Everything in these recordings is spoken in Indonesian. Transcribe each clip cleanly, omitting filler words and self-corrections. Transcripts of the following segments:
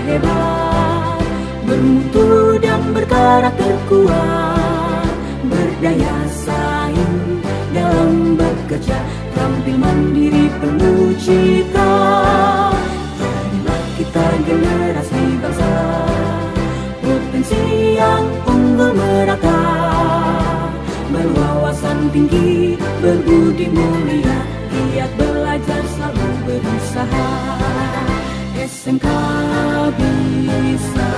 hebat, bermutu dan berkarakter kuat, berdaya saing dalam bekerja, tampil mandiri penuh cita. Jadilah kita generasi bangsa, potensi yang unggul merata, berwawasan tinggi, berbudi mulia, giat belajar, selalu berusaha. SMK bisa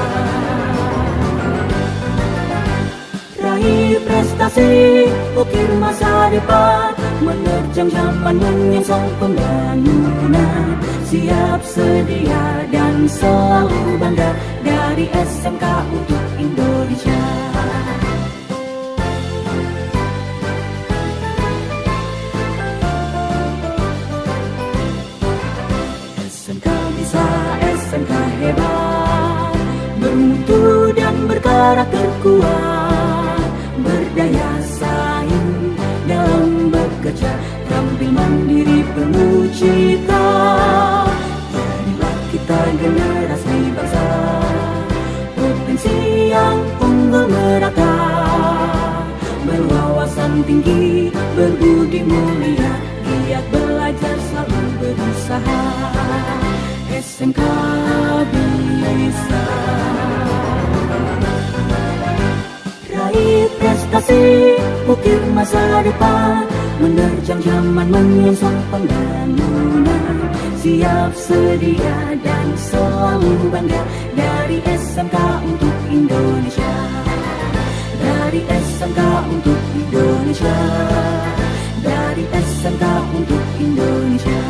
raih prestasi, ukir masa depan, menerjang zaman menyongsong pembangunan. Siap, sedia, dan selalu bangga, dari SMK untuk Indonesia. SMK bisa, SMK hebat, bermutu dan berkarakter kuat, berdaya saing dalam bekerja, tampil mandiri penuh cita. Jadilah kita generasi bangsa, potensi yang unggul merata, berwawasan tinggi, berbudi mulia, giat belajar, selalu berusaha. SMK bisa raih prestasi, ukir masa depan, menerjang zaman menyongsong pembangunan. Siap, sedia, dan selalu bangga, dari SMK untuk Indonesia. Dari SMK untuk Indonesia. Dari SMK untuk Indonesia.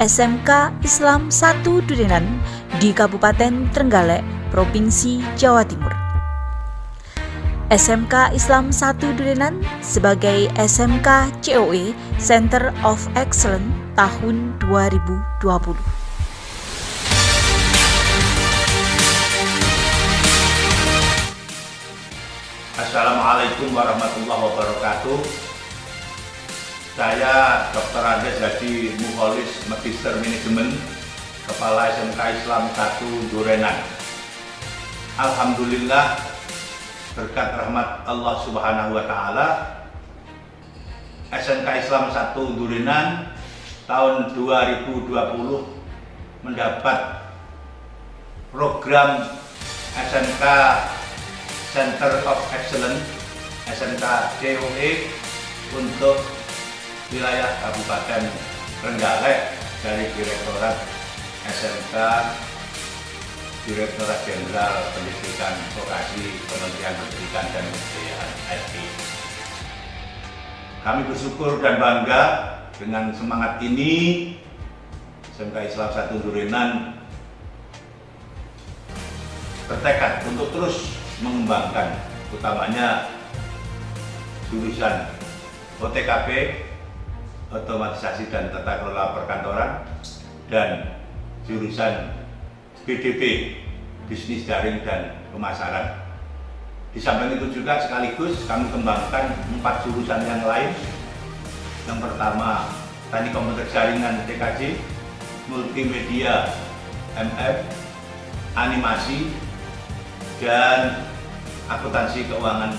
SMK Islam 1 Durenan di Kabupaten Trenggalek, Provinsi Jawa Timur. SMK Islam 1 Durenan sebagai SMK COE Center of Excellence tahun 2020. Assalamualaikum warahmatullahi wabarakatuh. Saya Dr. Andes Hadi Mukholis, Magister Manajemen, Kepala SMK Islam 1 Durenan. Alhamdulillah, berkat rahmat Allah Subhanahu wa Ta'ala, SMK Islam 1 Durenan tahun 2020 mendapat program SMK Center of Excellence SMK COE untuk wilayah Kabupaten Trenggalek dari Direktorat SMK Direktorat Jenderal Pendidikan Vokasi Kementerian Pendidikan dan Kebudayaan RI. Kami bersyukur dan bangga dengan semangat ini. SMK Islam 1 Durenan bertekad untuk terus mengembangkan utamanya jurusan OTKP, otomatisasi dan tata kelola perkantoran, dan jurusan BDP, bisnis daring dan pemasaran. Di samping itu juga sekaligus kami kembangkan 4 jurusan yang lain. Yang pertama, teknik komputer jaringan TKJ, multimedia MF, animasi, dan akuntansi keuangan.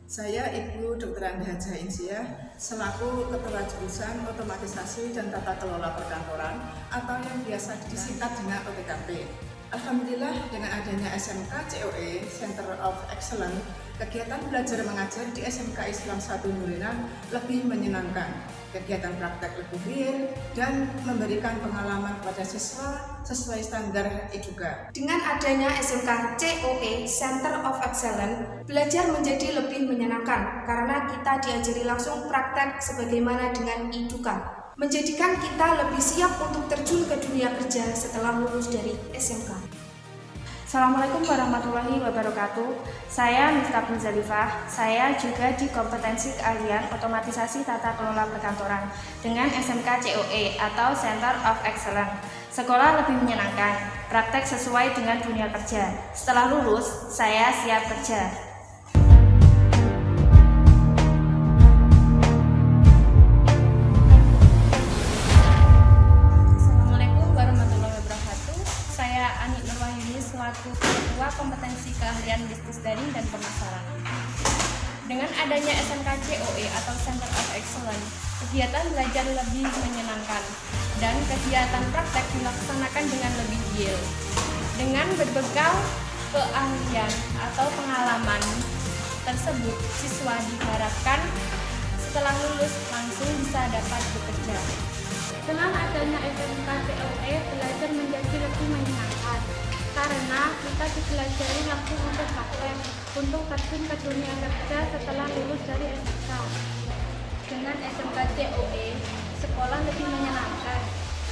Saya Ibu Dr. Anda Haja Insiah, selaku Ketua Jurusan Otomatisasi dan Tata Kelola Perkantoran atau yang biasa disingkat dengan OTKP. Alhamdulillah, dengan adanya SMK COE Center of Excellence Kegiatan belajar mengajar di SMK Islam 1 Durinan lebih menyenangkan. Kegiatan praktek lebih real dan memberikan pengalaman kepada siswa sesuai standar Eduka. Dengan adanya SMK COE Center of Excellence, belajar menjadi lebih menyenangkan karena kita diajari langsung praktek sebagaimana dengan Eduka, menjadikan kita lebih siap untuk terjun ke dunia kerja setelah lulus dari SMK. Assalamualaikum warahmatullahi wabarakatuh. Saya Miftah Nuzalifah. Saya juga di kompetensi keahlian otomatisasi tata kelola perkantoran dengan SMK COE atau Center of Excellence. Sekolah lebih menyenangkan, praktek sesuai dengan dunia kerja. Setelah lulus, saya siap kerja. Selaku Ketua Kompetensi Keahlian Bisnis Daring dan Pemasaran. Dengan adanya SMK COE atau Center of Excellence, kegiatan belajar lebih menyenangkan dan kegiatan praktek dilaksanakan dengan lebih real. Dengan berbekal keahlian atau pengalaman tersebut, siswa diharapkan setelah lulus langsung bisa dapat bekerja. Dengan adanya SMK COE, belajar menjadi lebih menyenangkan karena kita dipelajari langsung untuk praktek untuk terjun ke dunia kerja setelah lulus dari SMK. Dengan SMK COE, sekolah lebih menyenangkan,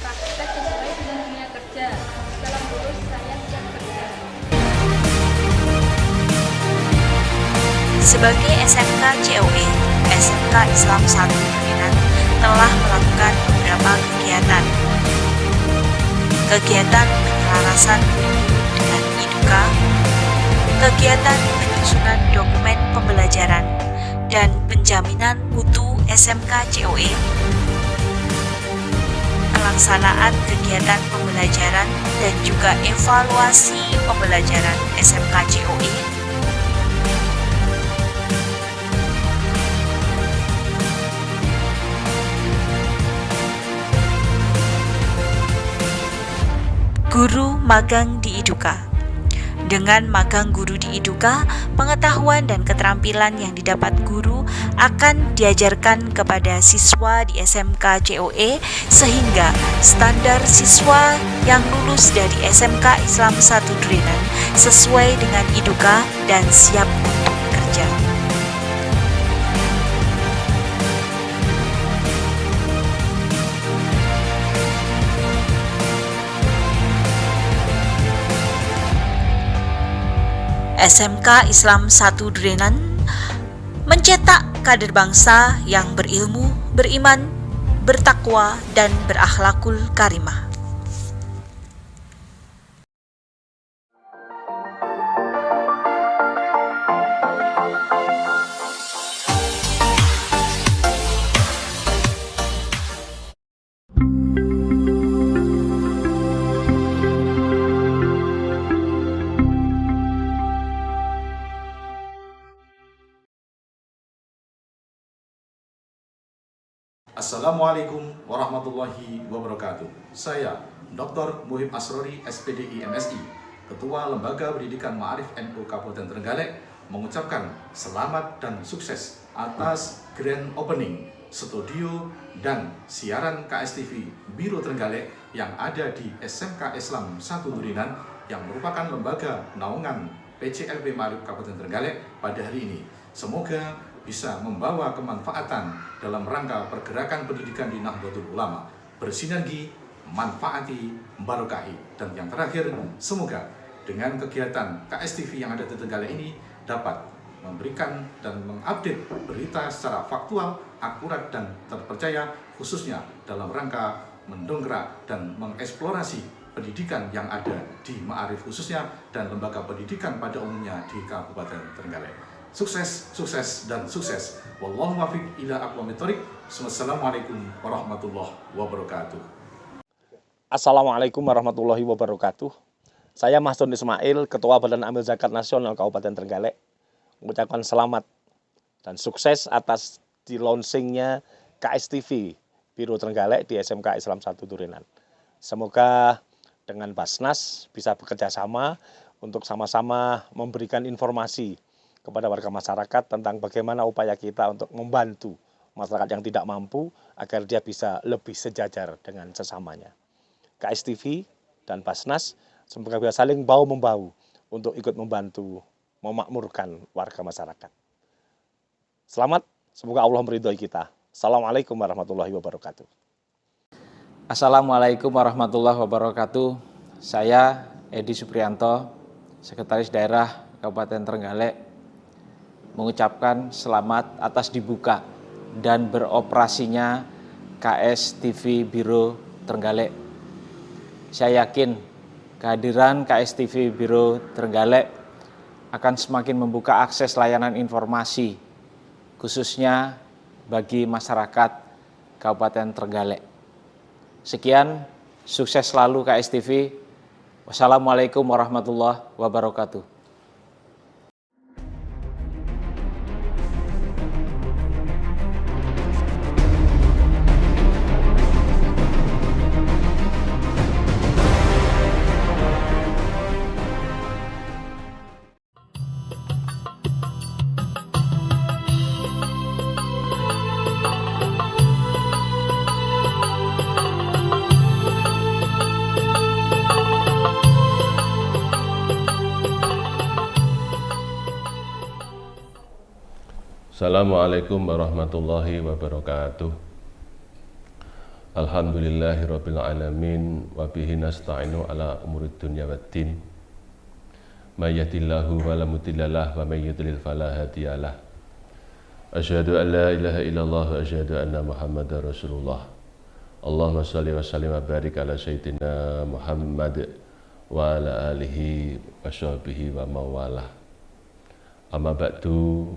praktek sesuai dengan dunia kerja. Setelah lulus, saya siap kerja. Sebagai SMK COE, SMK Islam 1 Durinan telah melakukan beberapa kegiatan. Kegiatan penyelarasan dengan Eduka, kegiatan penyusunan dokumen pembelajaran dan penjaminan mutu SMK COE, pelaksanaan kegiatan pembelajaran dan juga evaluasi pembelajaran SMK COE, guru magang di Eduka. Dengan magang guru di Eduka, pengetahuan dan keterampilan yang didapat guru akan diajarkan kepada siswa di SMK COE sehingga standar siswa yang lulus dari SMK Islam 1 Durinan sesuai dengan Eduka dan siap untuk bekerja. SMK Islam 1 Durinan mencetak kader bangsa yang berilmu, beriman, bertakwa, dan berakhlakul karimah. Assalamualaikum warahmatullahi wabarakatuh. Saya Dr. Muhib Asrori, SPDI MSI, Ketua Lembaga Pendidikan Ma'arif NU Kabupaten Trenggalek, mengucapkan selamat dan sukses atas Grand Opening studio dan siaran KSTV Biro Trenggalek yang ada di SMK Islam 1 Durinan yang merupakan lembaga naungan PCLB Ma'arif Kabupaten Trenggalek pada hari ini. Semoga bisa membawa kemanfaatan dalam rangka pergerakan pendidikan di Nahdlatul Ulama, bersinergi, manfaati, barokahi. Dan yang terakhir, semoga dengan kegiatan KSTV yang ada di Trenggalek ini dapat memberikan dan mengupdate berita secara faktual, akurat, dan terpercaya, khususnya dalam rangka mendongkrak dan mengeksplorasi pendidikan yang ada di Ma'arif khususnya dan lembaga pendidikan pada umumnya di Kabupaten Trenggalek. Sukses, sukses, dan sukses. Wallahu muwaffiq ila aqwamit thoriq. Wassalamualaikum warahmatullahi wabarakatuh. Assalamualaikum warahmatullahi wabarakatuh. Saya Mastur Ismail, Ketua Badan Amil Zakat Nasional Kabupaten Trenggalek, mengucapkan selamat dan sukses atas di launchingnya KSTV Biro Trenggalek di SMK Islam 1 Durinan. Semoga dengan Basnas bisa bekerja sama untuk sama-sama memberikan informasi kepada warga masyarakat tentang bagaimana upaya kita untuk membantu masyarakat yang tidak mampu agar dia bisa lebih sejajar dengan sesamanya. KSTV dan Basnas semoga bisa saling bahu-membahu untuk ikut membantu memakmurkan warga masyarakat. Selamat, semoga Allah meridhoi kita. Assalamualaikum warahmatullahi wabarakatuh. Assalamualaikum warahmatullahi wabarakatuh. Saya Edi Supriyanto, Sekretaris Daerah Kabupaten Trenggalek, mengucapkan selamat atas dibuka dan beroperasinya KSTV Biro Trenggalek. Saya yakin kehadiran KSTV Biro Trenggalek akan semakin membuka akses layanan informasi, khususnya bagi masyarakat Kabupaten Trenggalek. Sekian, sukses selalu KSTV. Wassalamualaikum warahmatullahi wabarakatuh. Assalamualaikum warahmatullahi wabarakatuh. Alhamdulillahirabbil alamin wa bihi nasta'inu ala umurid dunya waddin. May yahdihillahu fala mudilla lahu wa may yudlil fala hadiyalah. Asyhadu an la ilaha illallah wa asyhadu anna Muhammadar Rasulullah. Allahumma shalli wa sallim wa barik ala sayyidina Muhammad wa ala alihi wa sahbihi wa mawalah. Amma ba'du.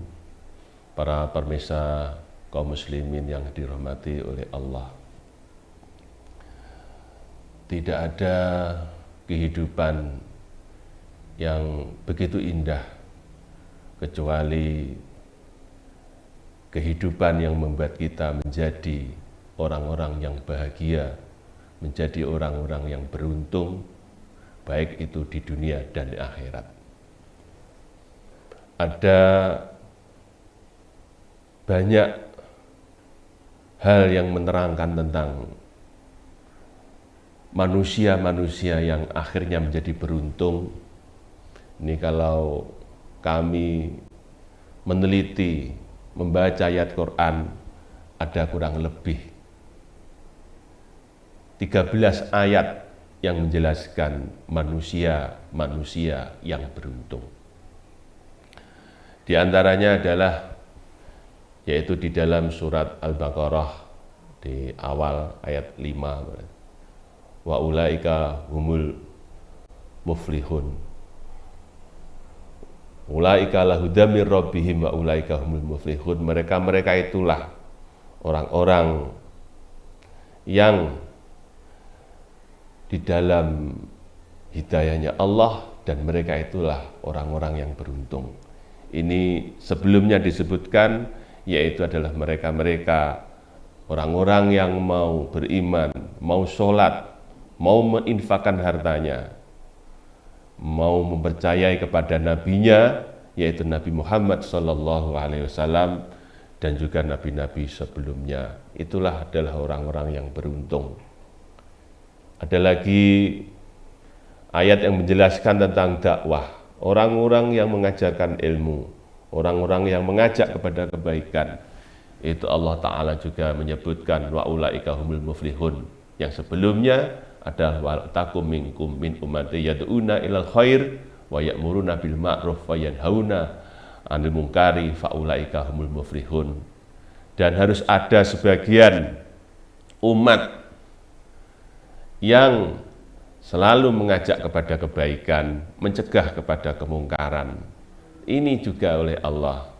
Para pemirsa kaum muslimin yang dirahmati oleh Allah. Tidak ada kehidupan yang begitu indah kecuali kehidupan yang membuat kita menjadi orang-orang yang bahagia, menjadi orang-orang yang beruntung, baik itu di dunia dan di akhirat. Ada banyak hal yang menerangkan tentang manusia-manusia yang akhirnya menjadi beruntung. Ini kalau kami meneliti, membaca ayat Quran, ada kurang lebih 13 ayat yang menjelaskan manusia-manusia yang beruntung. Di antaranya adalah yaitu di dalam surat Al-Baqarah di awal ayat 5. Wa ulaika humul muflihun. Ulaika lahudam mir rabbihim wa ulaika humul muflihun. Mereka itulah orang-orang yang di dalam hidayahnya Allah, dan mereka itulah orang-orang yang beruntung. Ini sebelumnya disebutkan, yaitu adalah mereka-mereka orang-orang yang mau beriman, mau sholat, mau menginfakkan hartanya, mau mempercayai kepada nabinya, yaitu Nabi Muhammad SAW, dan juga nabi-nabi sebelumnya. Itulah adalah orang-orang yang beruntung. Ada lagi ayat yang menjelaskan tentang dakwah, orang-orang yang mengajarkan ilmu, orang-orang yang mengajak kepada kebaikan. Itu Allah Ta'ala juga menyebutkan wa ulaika humul muflihun. Yang sebelumnya adalah wa takum minkum min ummati yad'una ilal khair wa ya'muruna bil ma'ruf wa yanhauna 'anil munkari fa ulaika humul muflihun. Dan harus ada sebagian umat yang selalu mengajak kepada kebaikan, mencegah kepada kemungkaran. Ini juga oleh Allah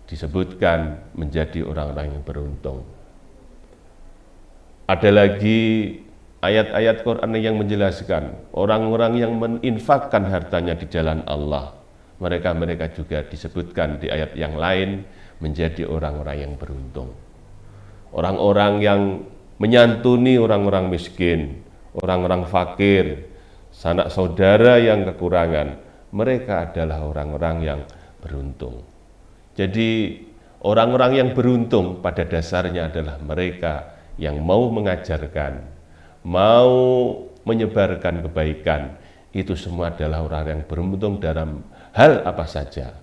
disebutkan menjadi orang-orang yang beruntung. Ada lagi ayat-ayat Quran yang menjelaskan orang-orang yang menginfakkan hartanya di jalan Allah. Mereka juga disebutkan di ayat yang lain menjadi orang-orang yang beruntung. Orang-orang yang menyantuni orang-orang miskin, orang-orang fakir, sanak saudara yang kekurangan, mereka adalah orang-orang yang beruntung. Jadi orang-orang yang beruntung pada dasarnya adalah mereka yang mau mengajarkan, mau menyebarkan kebaikan. Itu semua adalah orang yang beruntung dalam hal apa saja.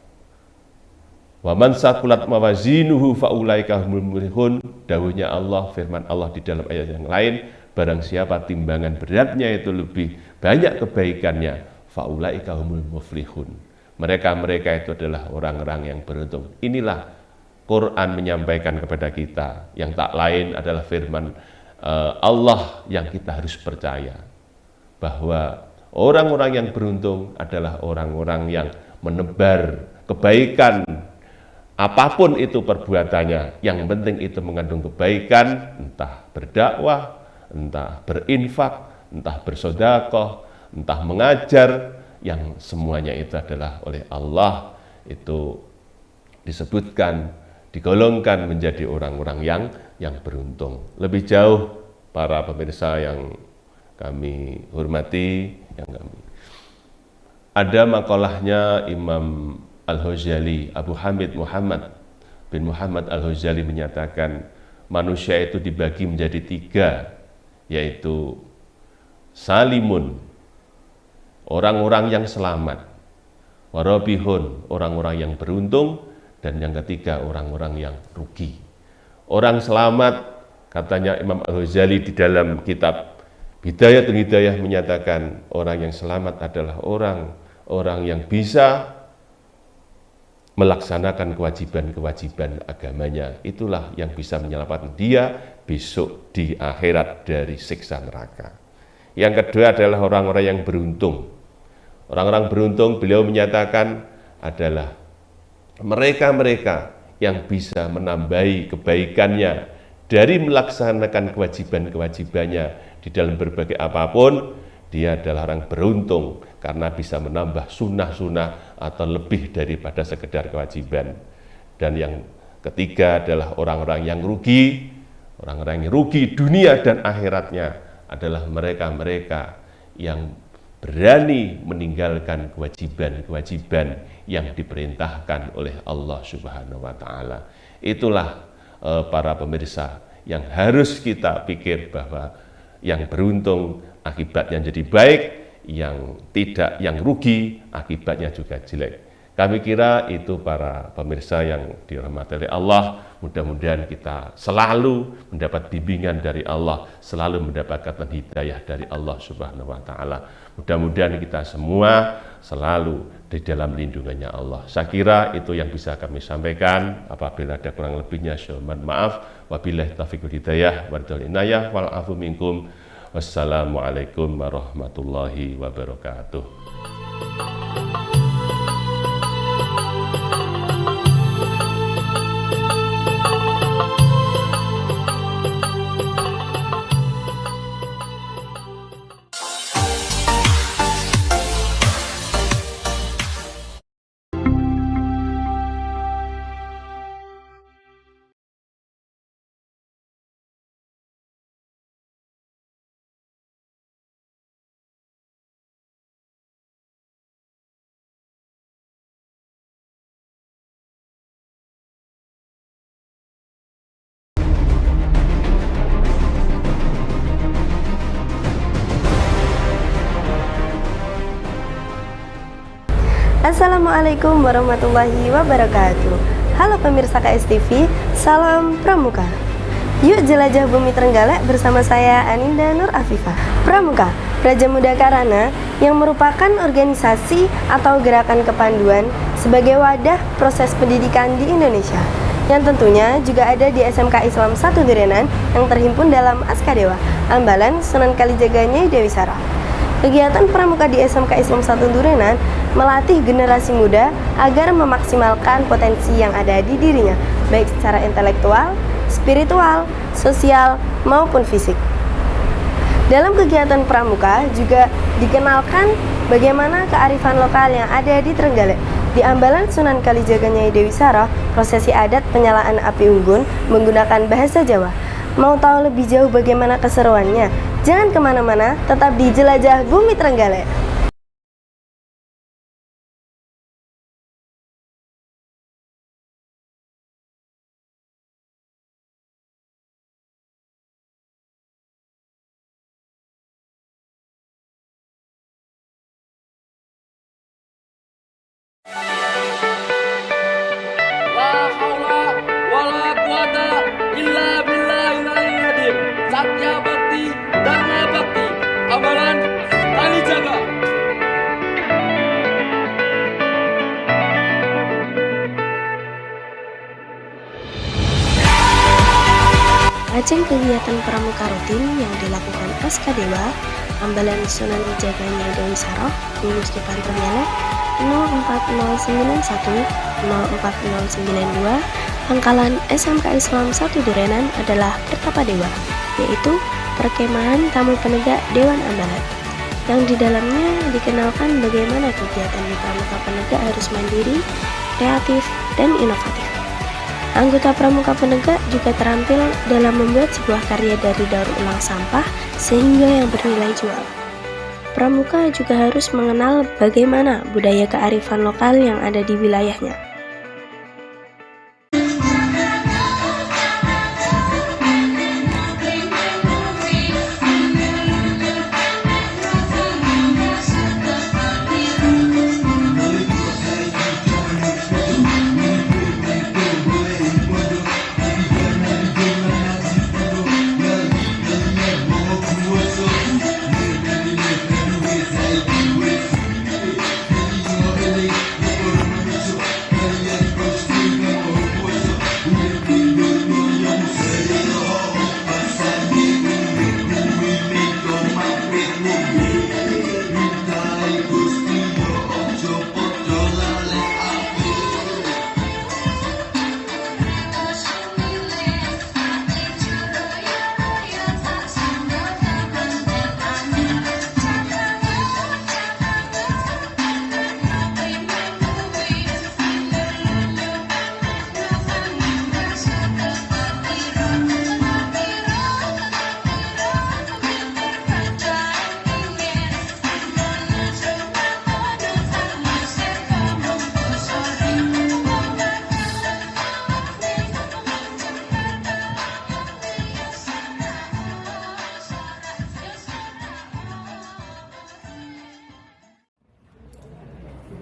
Wa man saqulat mawazinuhu faulaika humul muflihun. Dawuhnya Allah, firman Allah di dalam ayat yang lain, barang siapa timbangan beratnya itu lebih banyak kebaikannya, faulaika humul muflihun. Mereka itu adalah orang-orang yang beruntung. Inilah Quran menyampaikan kepada kita, yang tak lain adalah firman Allah yang kita harus percaya bahwa orang-orang yang beruntung adalah orang-orang yang menebar kebaikan. Apapun itu perbuatannya, yang penting itu mengandung kebaikan, entah berdakwah, entah berinfak, entah bersedekah, entah mengajar, yang semuanya itu adalah oleh Allah itu disebutkan, digolongkan menjadi orang-orang yang beruntung. Lebih jauh para pemirsa yang kami hormati, ada makalahnya Imam Al-Ghazali, Abu Hamid Muhammad bin Muhammad Al-Ghazali menyatakan manusia itu dibagi menjadi 3, yaitu salimun, orang-orang yang selamat, warabihun, orang-orang yang beruntung, dan yang ketiga orang-orang yang rugi. Orang selamat, katanya Imam Al-Ghazali di dalam kitab Bidayatul Hidayah menyatakan orang yang selamat adalah orang yang bisa melaksanakan kewajiban-kewajiban agamanya. Itulah yang bisa menyelamatkan dia besok di akhirat dari siksa neraka. Yang kedua adalah orang-orang yang beruntung. Orang-orang beruntung, beliau menyatakan, adalah mereka-mereka yang bisa menambahi kebaikannya dari melaksanakan kewajiban-kewajibannya di dalam berbagai apapun. Dia adalah orang beruntung karena bisa menambah sunnah-sunnah atau lebih daripada sekedar kewajiban. Dan yang ketiga adalah orang-orang yang rugi. Orang-orang yang rugi dunia dan akhiratnya adalah mereka-mereka yang berani meninggalkan kewajiban-kewajiban yang diperintahkan oleh Allah Subhanahu wa Ta'ala. Itulah para pemirsa yang harus kita pikir, bahwa yang beruntung akibatnya jadi baik, yang rugi akibatnya juga jelek. Kami kira itu para pemirsa yang dirahmati oleh Allah. Mudah-mudahan kita selalu mendapat bimbingan dari Allah, selalu mendapatkan hidayah dari Allah Subhanahu wa Ta'ala. Mudah-mudahan kita semua selalu di dalam lindungannya Allah. Saya kira itu yang bisa kami sampaikan. Apabila ada kurang lebihnya, mohon maaf. Wabillahi taufiq wal hidayah, wal inayah, wal afu minkum. Wassalamualaikum warahmatullahi wabarakatuh. Assalamualaikum warahmatullahi wabarakatuh. Halo pemirsa KSTV, salam Pramuka. Yuk jelajah bumi Trenggalek bersama saya Aninda Nur Afifah. Pramuka, Praja Muda Karana, yang merupakan organisasi atau gerakan kepanduan sebagai wadah proses pendidikan di Indonesia, yang tentunya juga ada di SMK Islam 1 Durenan yang terhimpun dalam Askadewa, Ambalan, Sunan Kalijaga, Nyai Dewi Sarah. Kegiatan pramuka di SMK Islam 1 Durenan melatih generasi muda agar memaksimalkan potensi yang ada di dirinya, baik secara intelektual, spiritual, sosial, maupun fisik. Dalam kegiatan pramuka juga dikenalkan bagaimana kearifan lokal yang ada di Trenggalek. Di Ambalan Sunan Kalijaga Nyai Dewi Sarah, prosesi adat penyalaan api unggun menggunakan bahasa Jawa. Mau tahu lebih jauh bagaimana keseruannya? Jangan kemana-mana, tetap di Jelajah Bumi Trenggalek. ajang kegiatan pramuka rutin yang dilakukan Askadewa, Ambalan Sunan Jaganya Dewi Saroh, Gugus Depan Trenggalek 04091 04092, pangkalan SMK Islam 1 Durenan adalah Pertapa Dewa, yaitu perkemahan tamu penegak Dewan Ambalan, yang di dalamnya dikenalkan bagaimana kegiatan di pramuka penegak harus mandiri, kreatif, dan inovatif. Anggota pramuka penegak juga terampil dalam membuat sebuah karya dari daur ulang sampah sehingga yang bernilai jual. Pramuka juga harus mengenal bagaimana budaya kearifan lokal yang ada di wilayahnya.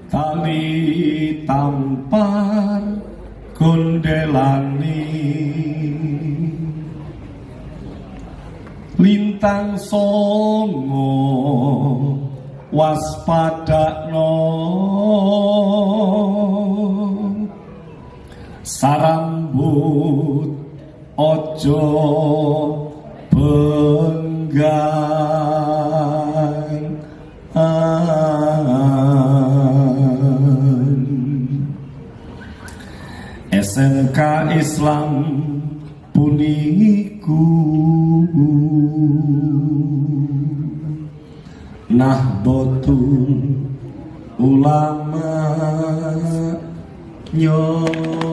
Tali tampar gondelani, lintang songo waspadakno, sarambut ojo benggang. SMK Islam puniku Nahdlatul Ulama nyoto.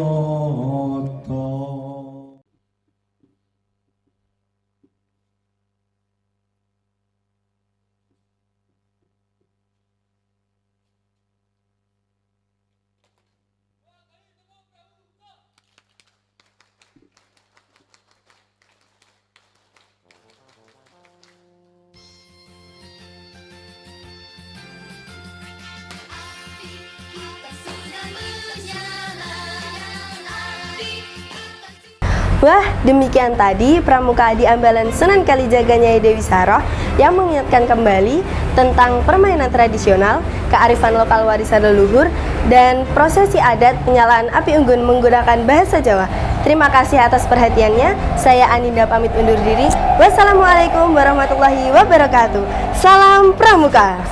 Wah, demikian tadi Pramuka di Ambalan Sunan Kalijaga Nyai Dewi Saroh yang mengingatkan kembali tentang permainan tradisional, kearifan lokal warisan leluhur, dan prosesi adat penyalaan api unggun menggunakan bahasa Jawa. Terima kasih atas perhatiannya. Saya Aninda pamit undur diri. Wassalamualaikum warahmatullahi wabarakatuh. Salam Pramuka.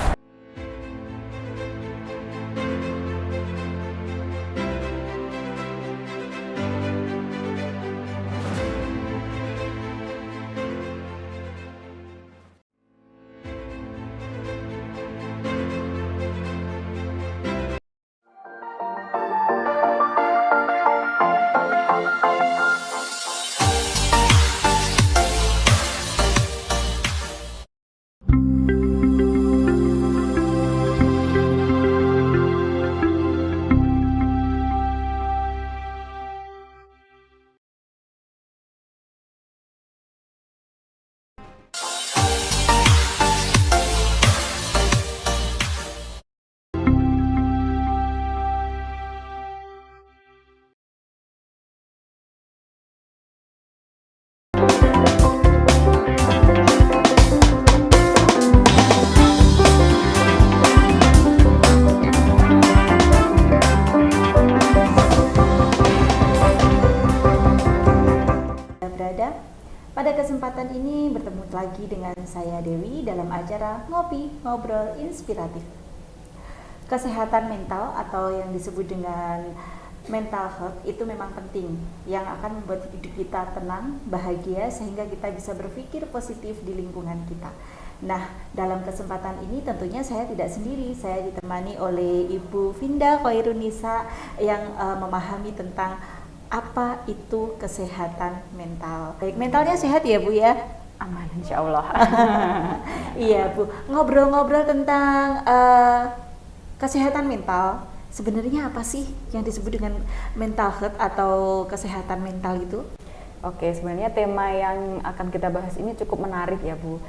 Pada kesempatan ini bertemu lagi dengan saya Dewi dalam acara Ngopi Ngobrol Inspiratif. Kesehatan mental atau yang disebut dengan mental health itu memang penting, yang akan membuat hidup kita tenang, bahagia, sehingga kita bisa berpikir positif di lingkungan kita. Nah, dalam kesempatan ini tentunya saya tidak sendiri, saya ditemani oleh Ibu Vinda Khairunisa yang memahami tentang apa itu kesehatan mental. Baik, mentalnya sehat ya Bu ya? Aman, insya Allah. Iya Bu, ngobrol-ngobrol tentang kesehatan mental, sebenarnya apa sih yang disebut dengan mental health atau kesehatan mental itu? Oke, sebenarnya tema yang akan kita bahas ini cukup menarik ya Bu.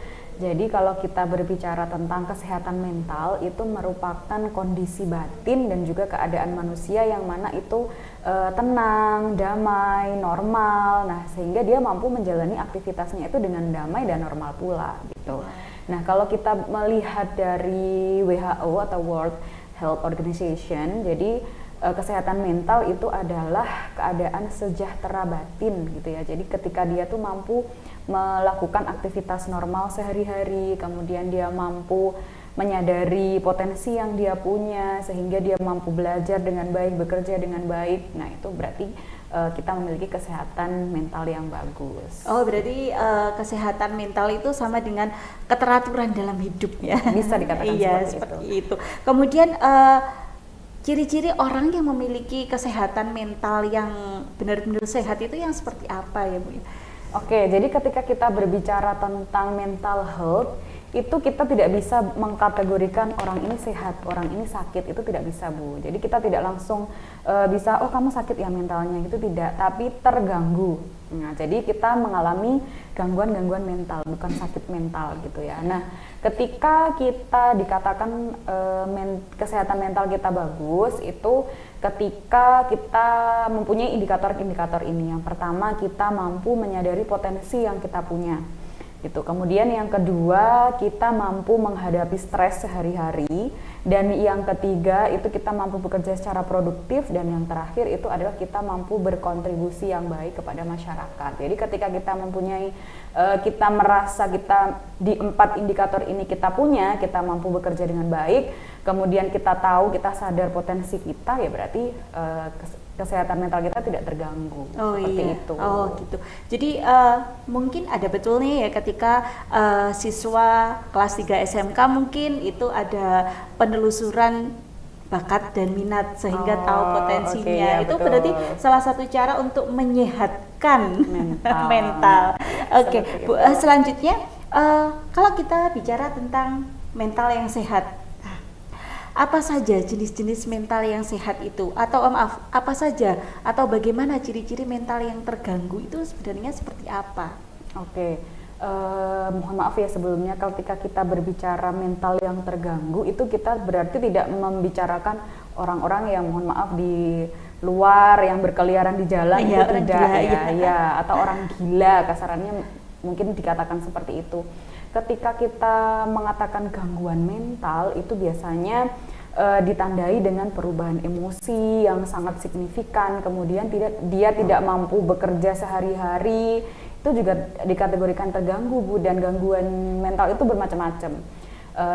Jadi kalau kita berbicara tentang kesehatan mental, itu merupakan kondisi batin dan juga keadaan manusia yang mana itu tenang, damai, normal. Nah, sehingga dia mampu menjalani aktivitasnya itu dengan damai dan normal pula gitu. Nah, kalau kita melihat dari WHO atau World Health Organization, jadi kesehatan mental itu adalah keadaan sejahtera batin gitu ya. Jadi ketika dia tuh mampu melakukan aktivitas normal sehari-hari, kemudian dia mampu menyadari potensi yang dia punya sehingga dia mampu belajar dengan baik, bekerja dengan baik. Nah, itu berarti kita memiliki kesehatan mental yang bagus. Oh, berarti kesehatan mental itu sama dengan keteraturan dalam hidup ya. Bisa dikatakan iya, seperti itu. Kemudian ciri-ciri orang yang memiliki kesehatan mental yang benar-benar sehat itu yang seperti apa ya Bu? Oke, jadi ketika kita berbicara tentang mental health, itu kita tidak bisa mengkategorikan orang ini sehat, orang ini sakit, itu tidak bisa Bu. Jadi kita tidak langsung bisa, oh kamu sakit ya mentalnya, itu tidak, tapi terganggu. Nah, jadi kita mengalami gangguan-gangguan mental, bukan sakit mental gitu ya. Nah, ketika kita dikatakan kesehatan mental kita bagus, itu ketika kita mempunyai indikator-indikator ini. Yang pertama, kita mampu menyadari potensi yang kita punya. Gitu. Kemudian yang kedua, kita mampu menghadapi stres sehari-hari, dan yang ketiga itu kita mampu bekerja secara produktif, dan yang terakhir itu adalah kita mampu berkontribusi yang baik kepada masyarakat. Jadi ketika kita mempunyai kita merasa kita di 4 indikator ini kita punya, kita mampu bekerja dengan baik, kemudian kita tahu, kita sadar potensi kita, ya berarti kesehatan mental kita tidak terganggu. Oh seperti iya. itu. Oh gitu. Jadi mungkin ada betulnya ya ketika siswa kelas 3 SMK mungkin itu ada penelusuran bakat dan minat sehingga tahu potensinya. Okay, ya, itu betul. Berarti salah satu cara untuk menyehatkan mental. Oke, Bu, selanjutnya kalau kita bicara tentang mental yang sehat, apa saja jenis-jenis mental yang sehat itu? Atau maaf, apa saja atau bagaimana ciri-ciri mental yang terganggu itu sebenarnya seperti apa? Oke, mohon maaf ya sebelumnya, ketika kita berbicara mental yang terganggu itu kita berarti tidak membicarakan orang-orang yang mohon maaf di luar yang berkeliaran di jalan, ya, itu tidak gila, ya, atau orang gila kasarannya mungkin dikatakan seperti itu. Ketika kita mengatakan gangguan mental itu biasanya ditandai dengan perubahan emosi yang sangat signifikan, kemudian dia tidak mampu bekerja sehari-hari, itu juga dikategorikan terganggu Bu. Dan gangguan mental itu bermacam-macam,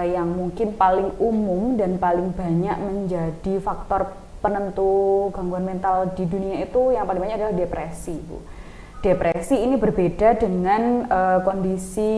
yang mungkin paling umum dan paling banyak menjadi faktor penentu gangguan mental di dunia itu yang paling banyak adalah depresi Bu. Depresi ini berbeda dengan kondisi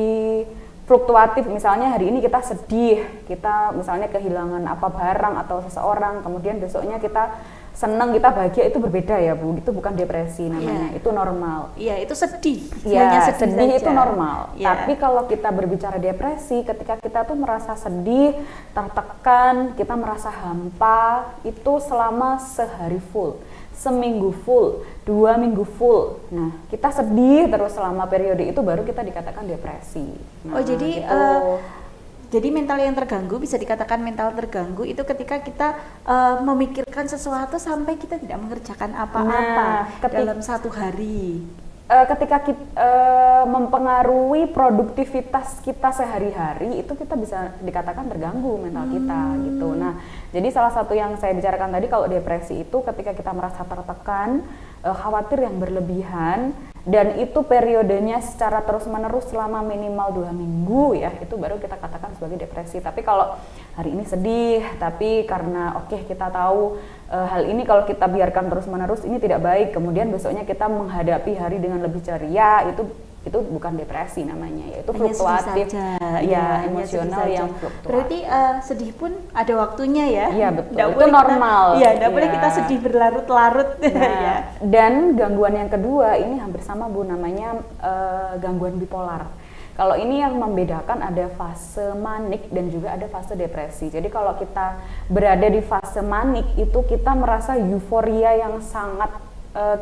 fluktuatif, misalnya hari ini kita sedih, kita misalnya kehilangan apa barang atau seseorang, kemudian besoknya kita senang, kita bahagia, itu berbeda ya Bu, itu bukan depresi namanya, itu normal. Iya, itu sedih. Iya, sedih itu normal. Ya. Tapi kalau kita berbicara depresi, ketika kita tuh merasa sedih, tertekan, kita merasa hampa, itu selama sehari full, seminggu full, 2 minggu full. Nah, kita sedih terus selama periode itu baru kita dikatakan depresi. Nah, oh, jadi gitu. Jadi mental yang terganggu bisa dikatakan mental terganggu itu ketika kita memikirkan sesuatu sampai kita tidak mengerjakan apa-apa dalam satu hari. Ketika kita mempengaruhi produktivitas kita sehari-hari, itu kita bisa dikatakan terganggu mental kita gitu. Nah, jadi salah satu yang saya bicarakan tadi, kalau depresi itu ketika kita merasa tertekan, khawatir yang berlebihan, dan itu periodenya secara terus-menerus selama minimal 2 minggu ya, itu baru kita katakan sebagai depresi. Tapi kalau hari ini sedih, tapi karena kita tahu hal ini kalau kita biarkan terus-menerus ini tidak baik, kemudian besoknya kita menghadapi hari dengan lebih ceria, itu bukan depresi namanya, yaitu fluktuatif ya, emosional yang fluktuatif. Berarti sedih pun ada waktunya ya? Iya betul, itu normal. Iya, tidak boleh kita sedih berlarut-larut. Nah, dan gangguan yang kedua ini hampir sama Bu, namanya gangguan bipolar. Kalau ini yang membedakan ada fase manik dan juga ada fase depresi. Jadi kalau kita berada di fase manik itu kita merasa euforia yang sangat,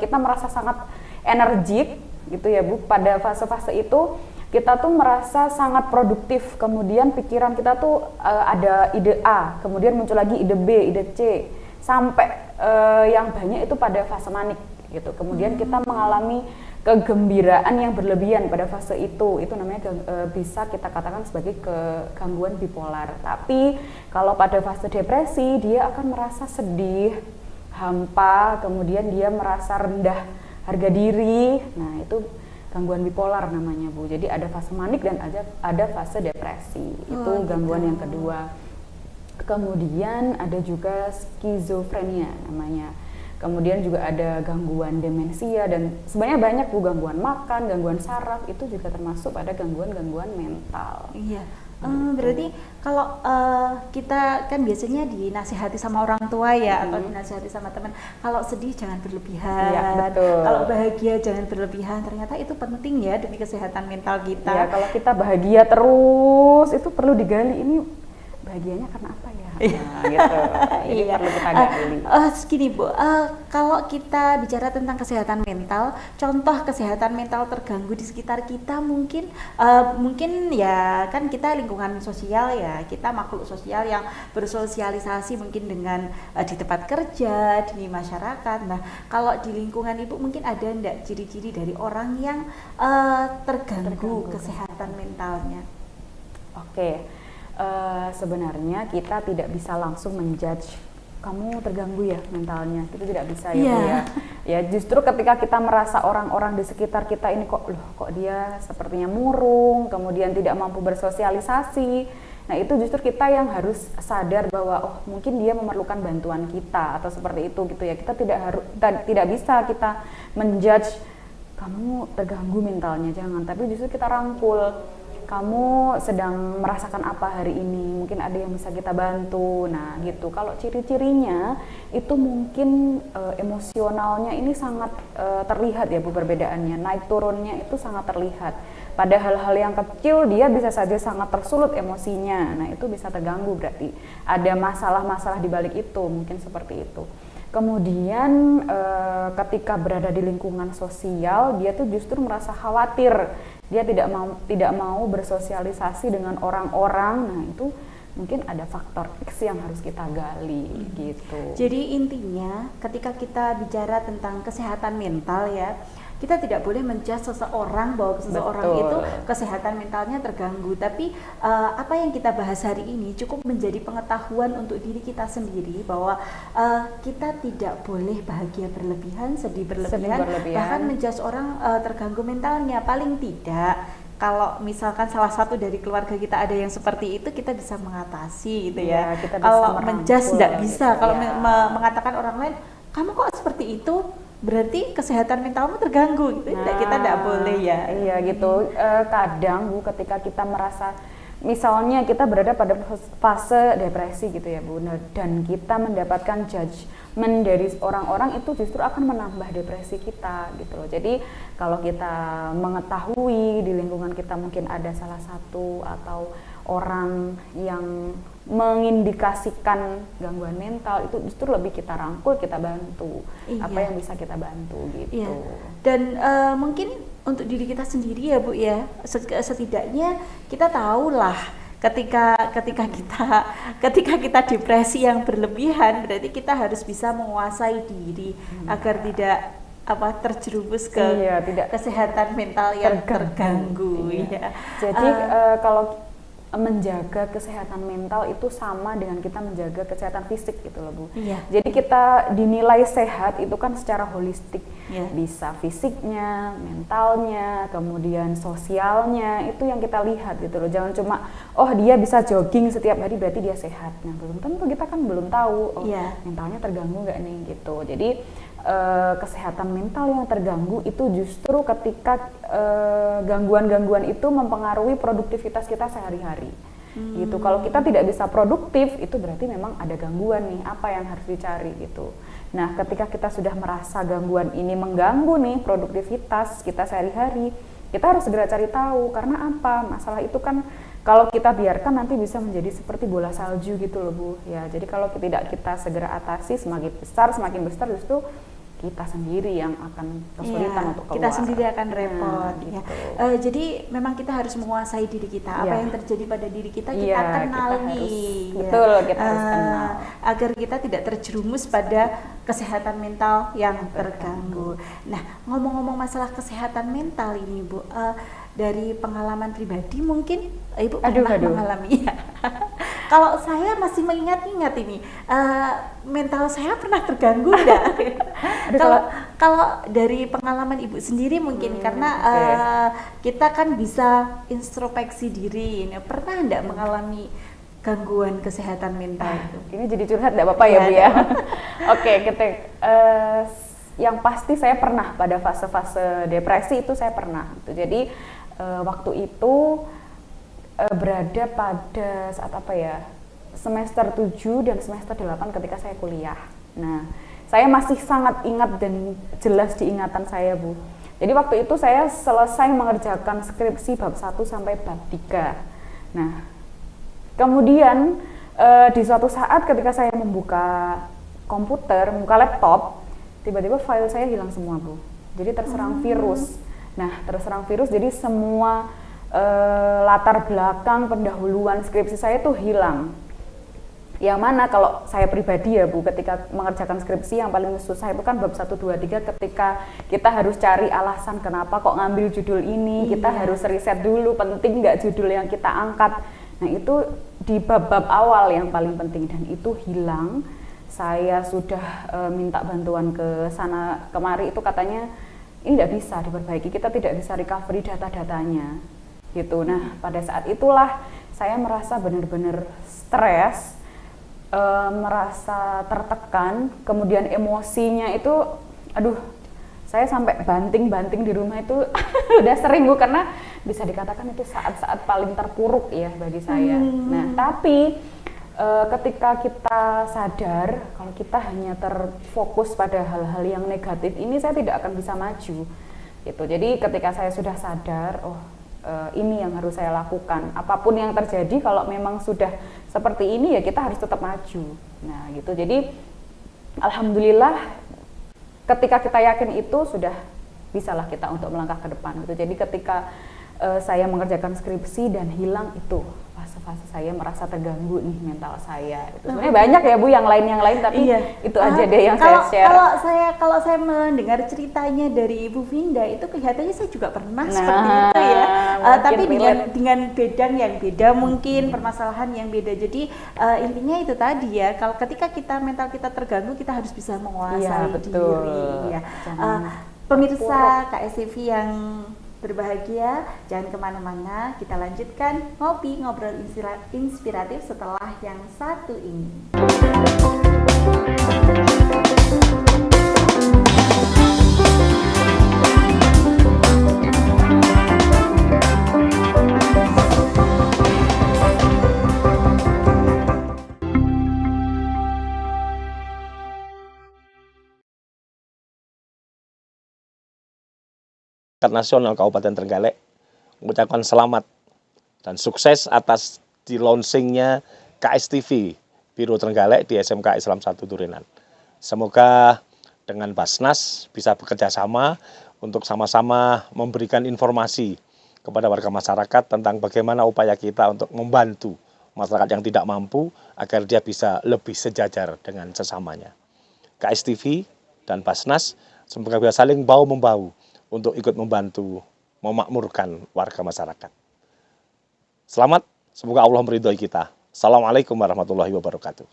kita merasa sangat energik gitu ya Bu. Pada fase-fase itu kita tuh merasa sangat produktif, kemudian pikiran kita tuh ada ide A, kemudian muncul lagi ide B, ide C, sampai yang banyak itu pada fase manik gitu. Kemudian kita mengalami kegembiraan yang berlebihan pada fase itu namanya bisa kita katakan sebagai gangguan bipolar. Tapi kalau pada fase depresi dia akan merasa sedih, hampa, kemudian dia merasa rendah harga diri. Nah, itu gangguan bipolar namanya Bu. Jadi ada fase manik dan ada fase depresi. Itu gangguan yang kedua. Kemudian ada juga skizofrenia namanya. Kemudian juga ada gangguan demensia dan sebenarnya banyak Bu, gangguan makan, gangguan saraf, itu juga termasuk pada gangguan-gangguan mental. Iya. Berarti kalau kita kan biasanya dinasihati sama orang tua ya, atau dinasihati sama teman, kalau sedih jangan berlebihan, ya, betul. Kalau bahagia jangan berlebihan. Ternyata itu penting ya demi kesehatan mental kita. Ya, kalau kita bahagia terus itu perlu digali, ini bahagianya karena apa ya? Nah, gitu. Jadi perlu kita gali. Segini Bu, kalau kita bicara tentang kesehatan mental, contoh kesehatan mental terganggu di sekitar kita mungkin ya kan kita lingkungan sosial ya, kita makhluk sosial yang bersosialisasi mungkin dengan di tempat kerja, di masyarakat. Nah, kalau di lingkungan Ibu mungkin ada enggak ciri-ciri dari orang yang terganggu kesehatan mentalnya? Oke. Sebenarnya kita tidak bisa langsung menjudge kamu terganggu ya mentalnya, itu tidak bisa ya Bu ya. Ya justru ketika kita merasa orang-orang di sekitar kita ini kok dia sepertinya murung, kemudian tidak mampu bersosialisasi, nah itu justru kita yang harus sadar bahwa mungkin dia memerlukan bantuan kita atau seperti itu gitu ya. Kita tidak bisa kita menjudge kamu terganggu mentalnya, jangan, tapi justru kita rangkul. Kamu sedang merasakan apa hari ini? Mungkin ada yang bisa kita bantu. Nah, gitu. Kalau ciri-cirinya itu mungkin emosionalnya ini sangat terlihat ya Bu, perbedaannya. Naik turunnya itu sangat terlihat. Pada hal-hal yang kecil dia bisa saja sangat tersulut emosinya. Nah, itu bisa terganggu, berarti ada masalah-masalah di balik itu, mungkin seperti itu. Kemudian ketika berada di lingkungan sosial, dia tuh justru merasa khawatir. Dia tidak mau bersosialisasi dengan orang-orang. Nah, itu mungkin ada faktor X yang harus kita gali gitu. Jadi intinya ketika kita bicara tentang kesehatan mental ya, kita tidak boleh menjudge seseorang bahwa seseorang itu kesehatan mentalnya terganggu. Tapi apa yang kita bahas hari ini cukup menjadi pengetahuan untuk diri kita sendiri bahwa kita tidak boleh bahagia berlebihan, sedih berlebihan. Bahkan menjudge orang terganggu mentalnya. Paling tidak kalau misalkan salah satu dari keluarga kita ada yang seperti itu, kita bisa mengatasi gitu ya. Kalau menjudge tidak bisa. Kalau mengatakan orang lain, kamu kok seperti itu, berarti kesehatan mentalmu terganggu gitu. Kita tidak boleh ya. Iya gitu. Kadang Bu, ketika kita merasa misalnya kita berada pada fase depresi gitu ya Bu, dan kita mendapatkan judgement dari orang-orang, itu justru akan menambah depresi kita gitu loh. Jadi kalau kita mengetahui di lingkungan kita mungkin ada salah satu atau orang yang mengindikasikan gangguan mental, itu justru lebih kita rangkul, kita bantu. Apa yang bisa kita bantu gitu. Iya. Dan mungkin untuk diri kita sendiri ya Bu ya, setidaknya kita tahulah ketika kita depresi yang berlebihan, berarti kita harus bisa menguasai diri agar tidak terjerumus ke kesehatan mental yang terganggu. Ya. Jadi kalau menjaga kesehatan mental itu sama dengan kita menjaga kesehatan fisik gitu loh Bu. Iya. Jadi kita dinilai sehat itu kan secara holistik, Iya. bisa fisiknya, mentalnya, kemudian sosialnya, itu yang kita lihat gitu loh. Jangan cuma oh dia bisa jogging setiap hari berarti dia sehat. Nah belum tentu, kita kan belum tahu Iya. mentalnya terganggu nggak nih gitu. Jadi kesehatan mental yang terganggu itu justru ketika gangguan-gangguan itu mempengaruhi produktivitas kita sehari-hari. Gitu. Kalau kita tidak bisa produktif, itu berarti memang ada gangguan nih, apa yang harus dicari gitu. Nah, ketika kita sudah merasa gangguan ini mengganggu nih produktivitas kita sehari-hari, kita harus segera cari tahu. Karena apa? Masalah itu kan kalau kita biarkan nanti bisa menjadi seperti bola salju gitu loh Bu. Ya, jadi kalau tidak kita segera atasi, semakin besar justru kita sendiri yang akan kesulitan untuk keluar. Kita sendiri akan repot. Gitu. Ya. Jadi memang kita harus menguasai diri kita. Apa yang terjadi pada diri kita kita kenali. Betul, kita harus kenal. Agar kita tidak terjerumus pada kesehatan mental yang terganggu. Nah, ngomong-ngomong masalah kesehatan mental ini Bu, dari pengalaman pribadi mungkin Ibu pernah mengalami ya. Kalau saya masih mengingat-ingat ini, mental saya pernah terganggu enggak? Kalau dari pengalaman Ibu sendiri mungkin karena kita kan bisa introspeksi diri. Nah, pernah enggak mengalami gangguan kesehatan mental itu? Ini jadi curhat enggak apa-apa ya Bu ya? Oke, yang pasti saya pernah pada fase-fase depresi itu saya pernah. Jadi waktu itu berada pada saat semester 7 dan semester 8 ketika saya kuliah. Nah, saya masih sangat ingat dan jelas di ingatan saya Bu. Jadi waktu itu saya selesai mengerjakan skripsi bab 1 sampai bab 3. Nah, kemudian di suatu saat ketika saya membuka komputer, membuka laptop, tiba-tiba file saya hilang semua Bu. Jadi terserang virus. Nah, terserang virus jadi semua latar belakang pendahuluan skripsi saya itu hilang. Yang mana kalau saya pribadi ya Bu, ketika mengerjakan skripsi yang paling susah itu kan bab 1, 2, 3 ketika kita harus cari alasan kenapa kok ngambil judul ini, kita harus riset dulu penting nggak judul yang kita angkat. Nah itu di bab-bab awal yang paling penting dan itu hilang. Saya sudah minta bantuan ke sana kemari, itu katanya ini tidak bisa diperbaiki, kita tidak bisa recovery data-datanya gitu. Nah pada saat itulah saya merasa benar-benar stres, merasa tertekan, kemudian emosinya itu saya sampai banting-banting di rumah itu udah sering Bu, karena bisa dikatakan itu saat-saat paling terpuruk ya bagi saya. Nah tapi ketika kita sadar kalau kita hanya terfokus pada hal-hal yang negatif ini, saya tidak akan bisa maju gitu. Jadi ketika saya sudah sadar, ini yang harus saya lakukan. Apapun yang terjadi, kalau memang sudah seperti ini ya kita harus tetap maju. Nah gitu. Jadi alhamdulillah ketika kita yakin itu sudah bisalah kita untuk melangkah ke depan gitu. Jadi ketika saya mengerjakan skripsi dan hilang itu fase-fase saya merasa terganggu nih mental saya. Itu sebenarnya banyak ya Bu yang lain tapi itu aja deh yang saya share. Kalau saya mendengar ceritanya dari Ibu Vinda itu kelihatannya saya juga pernah seperti itu ya. Tapi dengan bidang yang beda mungkin, permasalahan yang beda. Jadi intinya itu tadi ya, kalau ketika mental kita terganggu kita harus bisa menguasai diri ya. Pemirsa KSTV yang berbahagia, jangan kemana-mana, kita lanjutkan ngobrol inspiratif setelah yang satu ini. Nasional Kabupaten Trenggalek mengucapkan selamat dan sukses atas di launchingnya KSTV Biro Trenggalek di SMK Islam 1 Durenan. Semoga dengan Basnas bisa bekerja sama untuk sama-sama memberikan informasi kepada warga masyarakat tentang bagaimana upaya kita untuk membantu masyarakat yang tidak mampu agar dia bisa lebih sejajar dengan sesamanya. KSTV dan Basnas semoga bisa saling bahu-membahu untuk ikut membantu memakmurkan warga masyarakat. Selamat, Semoga Allah meridhoi kita. Assalamualaikum warahmatullahi wabarakatuh.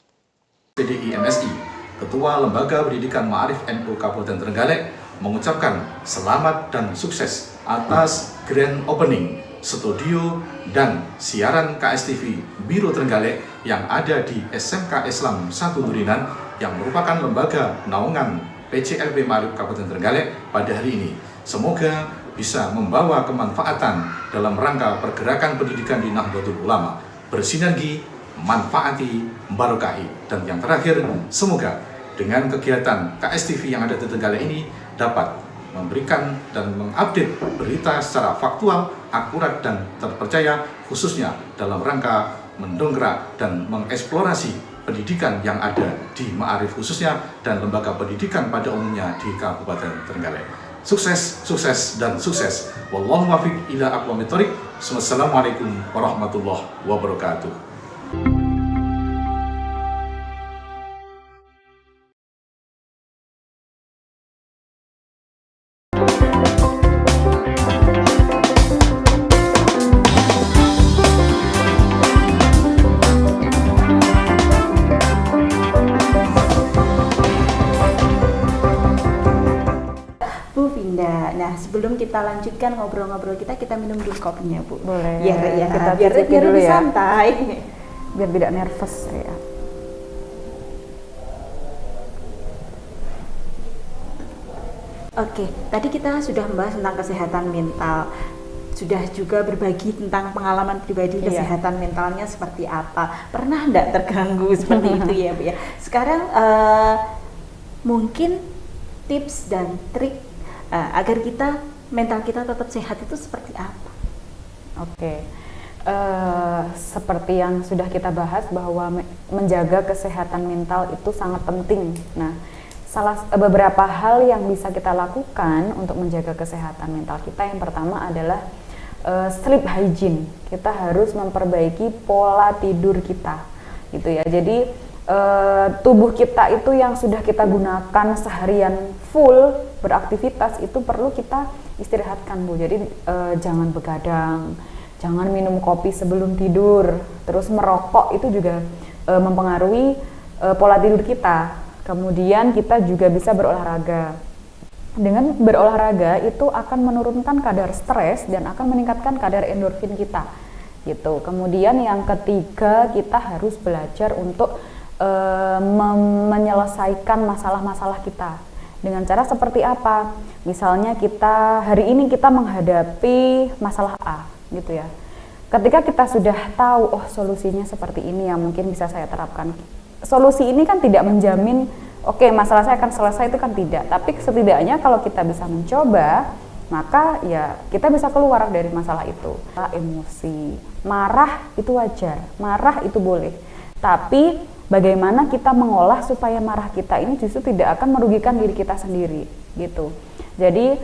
SPDI MSI, Ketua Lembaga Pendidikan Ma'arif NU Kabupaten Trenggalek mengucapkan selamat dan sukses atas grand opening studio dan siaran KSTV Biro Trenggalek yang ada di SMK Islam 1 Durinan yang merupakan lembaga naungan PCLB Ma'arif Kabupaten Trenggalek pada hari ini. Semoga bisa membawa kemanfaatan dalam rangka pergerakan pendidikan di Nahdlatul Ulama, bersinergi, manfaati, barokahi. Dan yang terakhir, semoga dengan kegiatan KSTV yang ada di Trenggalek ini dapat memberikan dan mengupdate berita secara faktual, akurat, dan terpercaya, khususnya dalam rangka mendongkrak dan mengeksplorasi pendidikan yang ada di Ma'arif khususnya dan lembaga pendidikan pada umumnya di Kabupaten Trenggalek. Sukses, sukses, dan sukses. Wallahu muwaffiq ila aqwamit thoriq. Wassalamualaikum warahmatullahi wabarakatuh. Nah, sebelum kita lanjutkan ngobrol-ngobrol kita minum dulu kopinya, Bu. Boleh. Biar Kita cicip dulu lebih ya. santai. Biar tidak nervous ya. Oke, tadi kita sudah membahas tentang kesehatan mental. Sudah juga berbagi tentang pengalaman pribadi kesehatan mentalnya seperti apa. Pernah enggak terganggu seperti itu ya, Bu ya? Sekarang mungkin tips dan trik agar mental kita tetap sehat itu seperti apa? Oke, seperti yang sudah kita bahas bahwa menjaga kesehatan mental itu sangat penting. Nah, beberapa hal yang bisa kita lakukan untuk menjaga kesehatan mental kita, yang pertama adalah sleep hygiene. Kita harus memperbaiki pola tidur kita, gitu ya. Jadi tubuh kita itu yang sudah kita gunakan seharian full beraktivitas itu perlu kita istirahatkan, Bu. Jadi jangan begadang, jangan minum kopi sebelum tidur, terus merokok itu juga mempengaruhi pola tidur kita. Kemudian kita juga bisa berolahraga. Dengan berolahraga itu akan menurunkan kadar stres dan akan meningkatkan kadar endorfin kita, gitu. Kemudian yang ketiga, kita harus belajar untuk menyelesaikan masalah-masalah kita. Dengan cara seperti apa? Misalnya hari ini kita menghadapi masalah A, gitu ya. Ketika kita sudah tahu, oh solusinya seperti ini yang mungkin bisa saya terapkan. Solusi ini kan tidak menjamin, oke, masalah saya akan selesai, itu kan tidak. Tapi setidaknya kalau kita bisa mencoba, maka ya kita bisa keluar dari masalah itu. Emosi, marah itu wajar, marah itu boleh. Tapi bagaimana kita mengolah supaya marah kita ini justru tidak akan merugikan diri kita sendiri, gitu. Jadi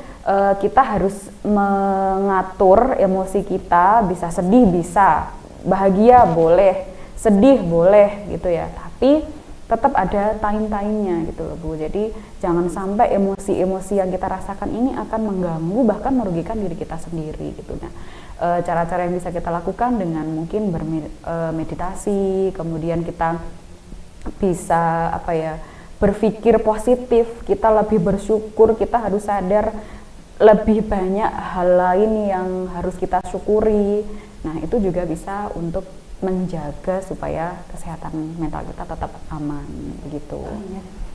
kita harus mengatur emosi kita, bisa sedih, bisa bahagia boleh, sedih boleh, gitu ya. Tapi tetap ada time-time-nya, gitu loh, Bu. Jadi jangan sampai emosi-emosi yang kita rasakan ini akan mengganggu bahkan merugikan diri kita sendiri, gitu. Nah, cara-cara yang bisa kita lakukan dengan mungkin bermeditasi, kemudian kita bisa berpikir positif, kita lebih bersyukur, kita harus sadar lebih banyak hal lain yang harus kita syukuri. Nah, itu juga bisa untuk menjaga supaya kesehatan mental kita tetap aman, begitu.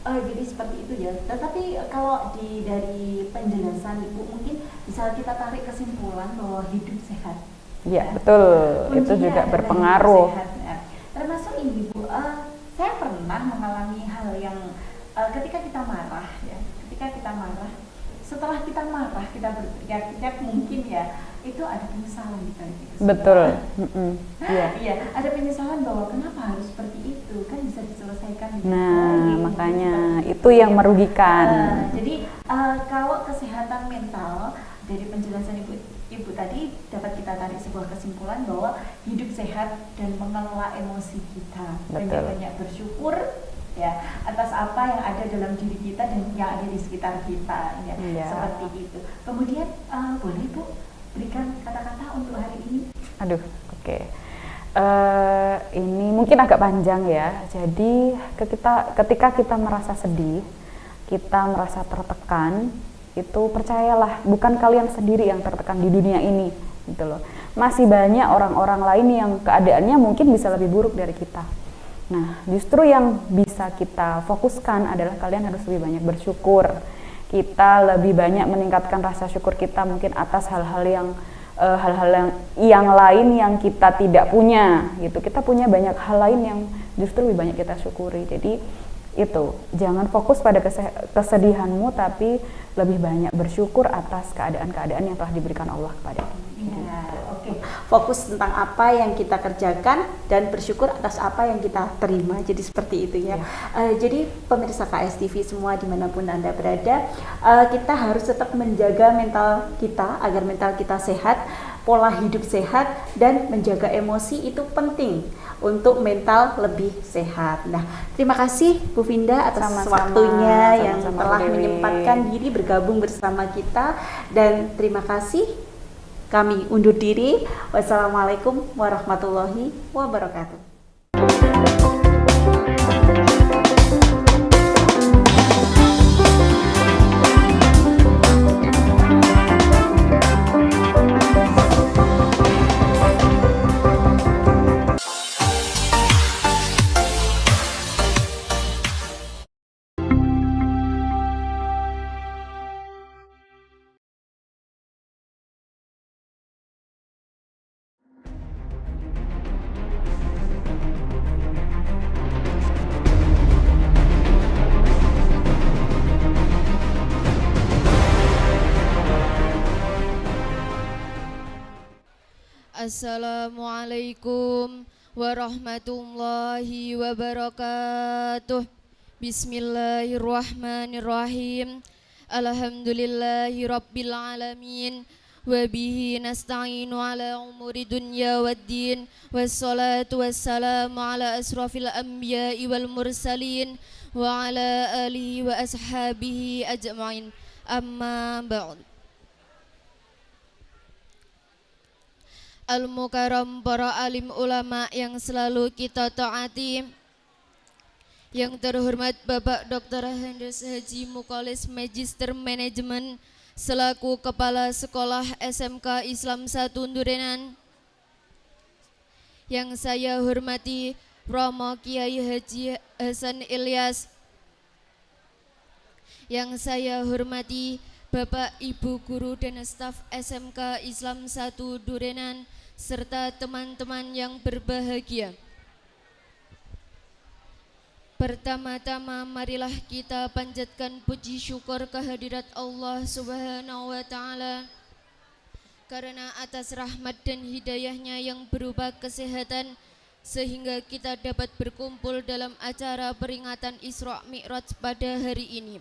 Jadi seperti itu ya. Tetapi kalau dari penjelasan Ibu mungkin bisa kita tarik kesimpulan bahwa hidup sehat. Iya, betul. Itu juga berpengaruh. Termasuk ini, Bu. Saya pernah mengalami hal yang ketika kita marah, setelah kita marah, kita berteriak-teriak mungkin ya, itu ada penyesalan di balik itu. Betul. Iya, ada penyesalan bahwa kenapa harus seperti itu, kan bisa diselesaikan. Makanya itu yang merugikan. Jadi kalau kesehatan mental dari penjelasan Ibu tadi dapat kita tarik sebuah kesimpulan bahwa hidup sehat dan mengelola emosi kita, banyak bersyukur ya atas apa yang ada dalam diri kita dan yang ada di sekitar kita ya. Seperti itu. Kemudian boleh Bu berikan kata-kata untuk hari ini? Oke. Ini mungkin agak panjang ya. Jadi ketika kita merasa sedih, kita merasa tertekan, itu percayalah bukan kalian sendiri yang tertekan di dunia ini, gitu loh. Masih banyak orang-orang lain yang keadaannya mungkin bisa lebih buruk dari kita. Nah, justru yang bisa kita fokuskan adalah kalian harus lebih banyak bersyukur. Kita lebih banyak meningkatkan rasa syukur kita mungkin atas hal-hal yang lain yang kita tidak punya gitu. Kita punya banyak hal lain yang justru lebih banyak kita syukuri. Jadi itu, jangan fokus pada kesedihanmu, tapi lebih banyak bersyukur atas keadaan-keadaan yang telah diberikan Allah kepada kita. Fokus tentang apa yang kita kerjakan dan bersyukur atas apa yang kita terima. Jadi seperti itu ya. Jadi pemirsa KSTV semua dimanapun Anda berada, kita harus tetap menjaga mental kita agar mental kita sehat, pola hidup sehat, dan menjaga emosi itu penting untuk mental lebih sehat. Nah, terima kasih Bu Vinda atas waktunya yang telah menyempatkan diri bergabung bersama kita, dan terima kasih. Kami undur diri. Wassalamualaikum warahmatullahi wabarakatuh. Assalamualaikum warahmatullahi wabarakatuh. Bismillahirrahmanirrahim. Alhamdulillahi rabbil alamin. Wabihi nasta'inu ala umuri dunya waddin. Wassalatu wassalamu ala asrafil anbiya'i wal mursalin. Wa ala alihi wa ashabihi ajma'in. Amma ba'd. Al-Mukarram, para alim ulama yang selalu kita taati, yang terhormat Bapak Dr. Hendes Haji Mukholis, Magister Manajemen selaku Kepala Sekolah SMK Islam 1 Durenan, yang saya hormati Romo Kiai Haji Hasan Ilyas, yang saya hormati Bapak, Ibu Guru dan staf SMK Islam 1 Durenan, serta teman-teman yang berbahagia. Pertama-tama marilah kita panjatkan puji syukur kehadirat Allah Subhanahu wa Ta'ala, karena atas rahmat dan hidayahnya yang berupa kesehatan, sehingga kita dapat berkumpul dalam acara peringatan Isra Mi'raj pada hari ini.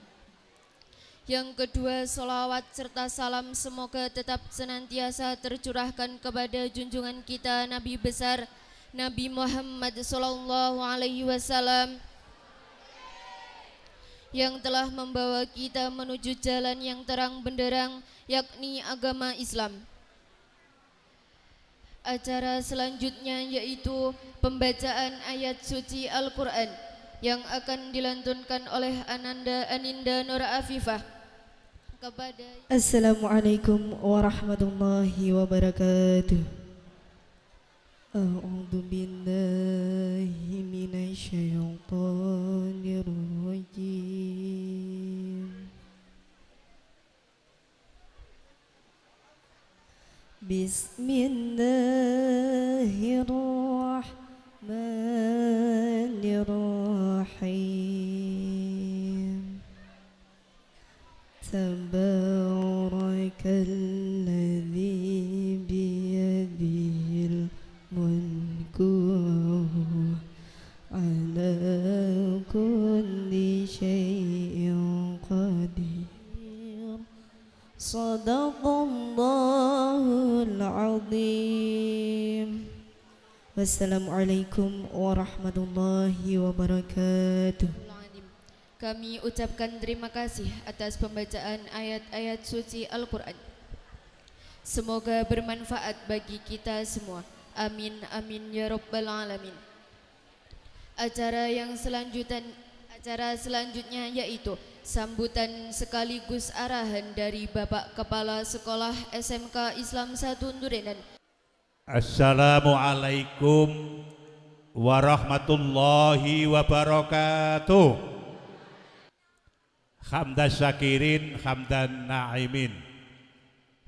Yang kedua, sholawat serta salam semoga tetap senantiasa tercurahkan kepada junjungan kita Nabi besar Nabi Muhammad Sallallahu Alaihi Wasallam, yang telah membawa kita menuju jalan yang terang benderang, yakni agama Islam. Acara selanjutnya yaitu pembacaan ayat suci Al-Quran yang akan dilantunkan oleh Aninda Nur Afifah. Assalamualaikum warahmatullahi wabarakatuh. A'udzu billahi minasyaitonir rajim. Bismillahirrahmanirrahim. Tabarakalladzi biyadihil mulku ala kulli syai'in qadir. Sadaqallahul azim. Wassalamualaikum warahmatullahi wabarakatuh. Kami ucapkan terima kasih atas pembacaan ayat-ayat suci Al-Quran. Semoga bermanfaat bagi kita semua. Amin amin ya rabbal alamin. Acara selanjutnya yaitu sambutan sekaligus arahan dari Bapak Kepala Sekolah SMK Islam 1 Durenan. Assalamualaikum warahmatullahi wabarakatuh. Hamdan syakirin, hamdan na'imin,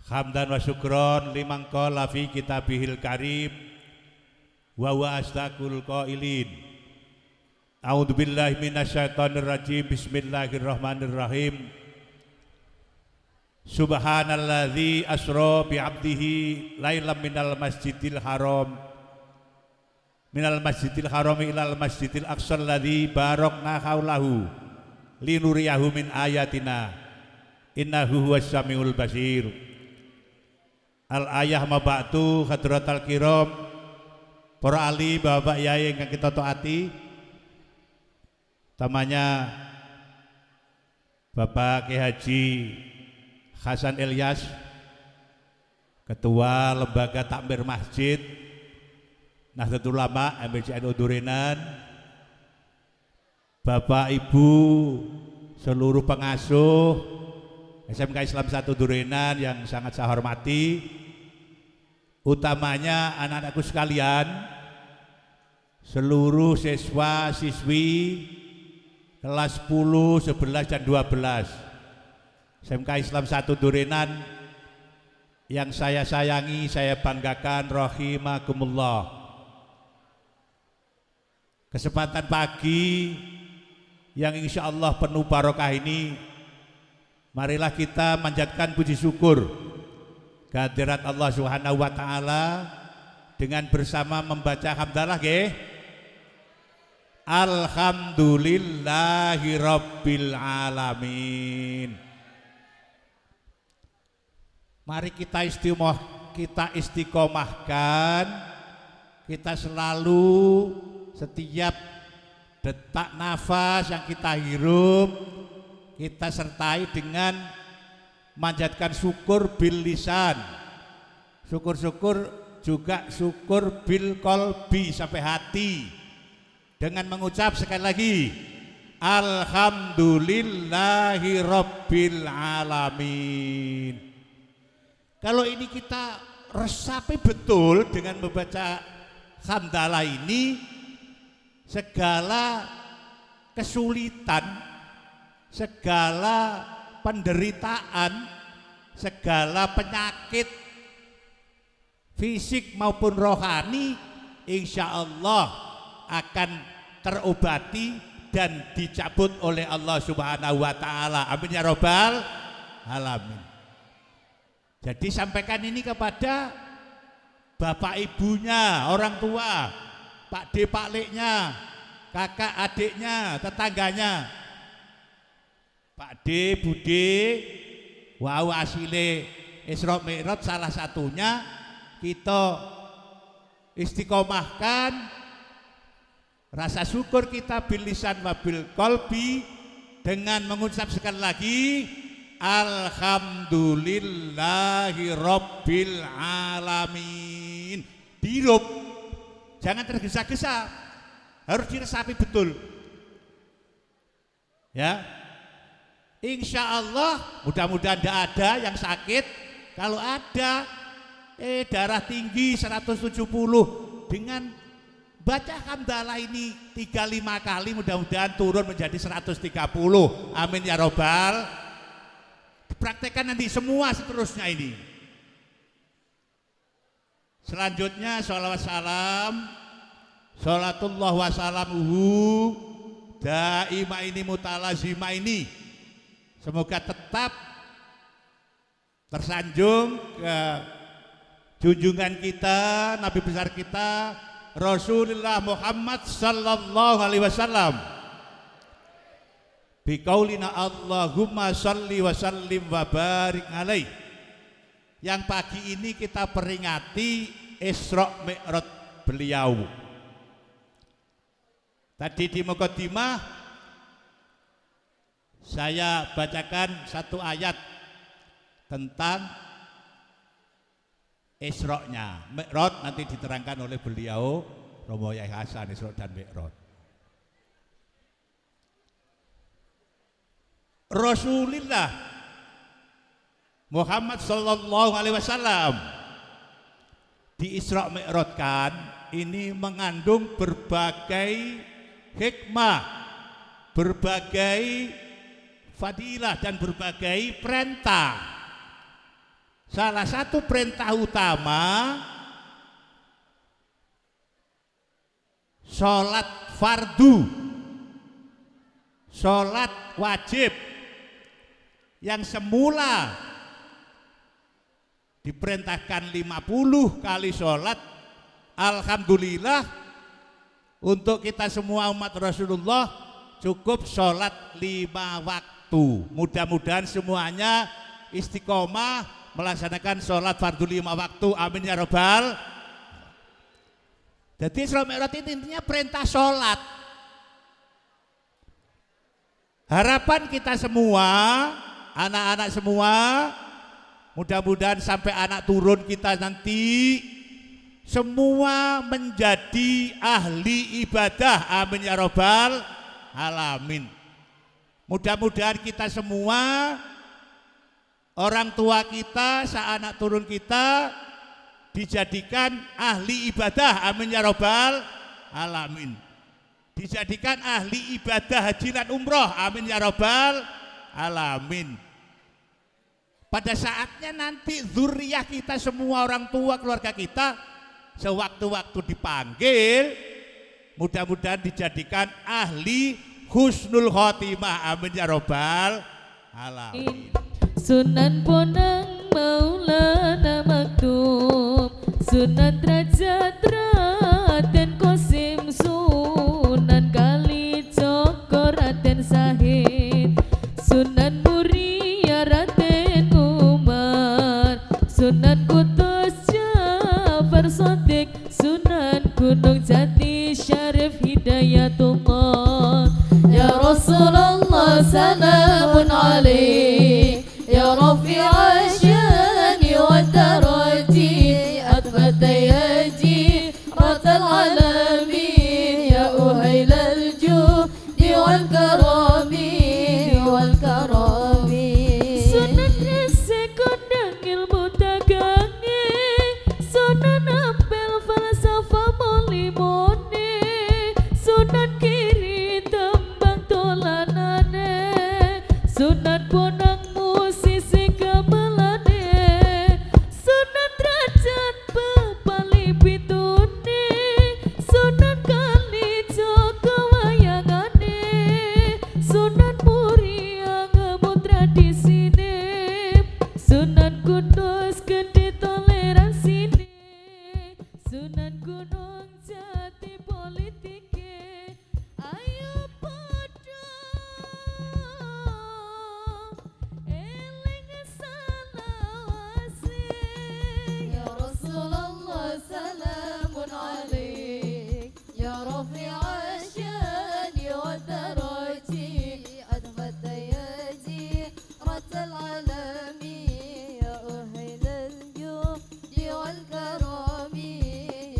hamdan wa syukron liman qala fi kitabihil karim wa huwa astaqul qailin. A'udzu billahi minasyaitonir rajim. Bismillahirrahmanirrahim. Subhanalladzi asra bi 'abdihi lailam minal masjidil haram ilal masjidil aqsal ladzi barakna haulahu linuriyahu min ayatina innahu huwas samiul basir. Al ayah mabatu hadratal kiram, para ali bapak yai ingkang kita taati, tamanya Bapak Ki Haji Hasan Ilyas, Ketua Lembaga Takmir Masjid Nahdlatul Ulama MBCNU Durenan, Bapak Ibu seluruh pengasuh SMK Islam 1 Durenan yang sangat saya hormati, utamanya anak-anakku sekalian, seluruh siswa siswi kelas 10, 11 dan 12 SMK Islam 1 Durenan yang saya sayangi, saya banggakan, rahimakumullah. Kesempatan pagi yang insya Allah penuh barokah ini, marilah kita manjatkan puji syukur kehadirat Allah Subhanahu wa taala dengan bersama membaca hamdalah nggih. Alhamdulillahi rabbil alamin. Mari kita istiqomahkan, kita selalu setiap detak nafas yang kita hirup kita sertai dengan manjatkan syukur bil lisan, syukur juga syukur bil qalbi sampai hati, dengan mengucap sekali lagi alhamdulillahi rabbil alamin. Kalau ini kita resapi betul dengan membaca hamdalah ini, segala kesulitan, segala penderitaan, segala penyakit fisik maupun rohani insya Allah akan terobati dan dicabut oleh Allah Subhanahu wa taala. Amin ya rabbal alamin. Jadi sampaikan ini kepada bapak ibunya, orang tua, Pak D, Pak Leknya, kakak adiknya, tetangganya. Pak D, Bude, wow asile Isra Mi'raj salah satunya kita istiqomahkan rasa syukur kita bil lisan wa bil qalbi dengan mengucap sekali lagi alhamdulillahi rabbil alamin. Dihirup, jangan tergesa-gesa, harus diresapi betul ya. Insya Allah mudah-mudahan tidak ada yang sakit. Kalau ada darah tinggi 170, dengan baca hamdalah ini 35 kali mudah-mudahan turun menjadi 130. Amin ya robbal. Praktekkan nanti semua seterusnya ini. Selanjutnya sholawat salam, sholatullah wa salamuhu daima ini mutalazima ini, semoga tetap tersanjung ke junjungan kita, Nabi besar kita Rasulullah Muhammad sallallahu alaihi wasallam. Biqaulina Allahumma shalli wa sallim wa barik alaih. Yang pagi ini kita peringati Isra Mi'raj beliau. Tadi di mukadimah saya bacakan satu ayat tentang Isra-nya. Mi'raj nanti diterangkan oleh beliau Romo Yai Hasan, Isra dan Mi'raj. Rasulullah Muhammad sallallahu alaihi wasallam di Isra Mi'rajkan ini mengandung berbagai hikmah, berbagai fadilah dan berbagai perintah. Salah satu perintah utama sholat fardu, sholat wajib yang semula diperintahkan 50 kali sholat. Alhamdulillah untuk kita semua umat Rasulullah cukup sholat 5 waktu. Mudah-mudahan semuanya istiqomah melaksanakan sholat fardu 5 waktu. Amin ya robbal. Jadi Isra Mi'raj itu intinya perintah sholat. Harapan kita semua, anak-anak semua, mudah-mudahan sampai anak turun kita nanti semua menjadi ahli ibadah. Amin ya robbal alamin. Mudah-mudahan kita semua, orang tua kita, anak turun kita dijadikan ahli ibadah. Amin ya robbal alamin. Dijadikan ahli ibadah haji dan umroh. Amin ya robbal alamin. Pada saatnya nanti zuriyah kita semua, orang tua, keluarga kita, sewaktu-waktu dipanggil, mudah-mudahan dijadikan ahli husnul khotimah. Amin ya robbal alamin. Sunan Bonang Maulana Maktum, Sunan Derajat Raden Qasim, Sunan Kalijogo Raden Sahid, Sunan Muria Raden Umar, Sunan Kudus Jafar Shadiq, Sunan Gunung Jati Syarif Hidayatullah. Ya Rasulullah salamun alaik, Ya Rafi'a syani wa daraji, Adfata yaji ratal alamin, Ya uhailal judi wal karami wal karami. Sunan Resik kondang ilmu dagange, Sunan Ampel falsafah molimone, Sunan Kiri tembang dolanane, Sunan Bonang musisi gamelane, Sunan Derajat bebali pitune, Sunan Kalijogo wayangane, Sunan Muria ngemu tradisine, Sunan Kudus gede toleransine, Sunan Gunung Jati politike. Ayo podo eling salawase, Ya Rasulullah salamun alaik, Ya Rafi'a syani wa daraji, Adfata yaji ratal alami, Ya uhailal judi wal karami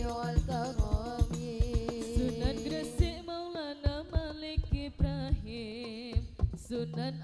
wal karami. Sunan Gresik Maulana Malik Ibrahim, Sunan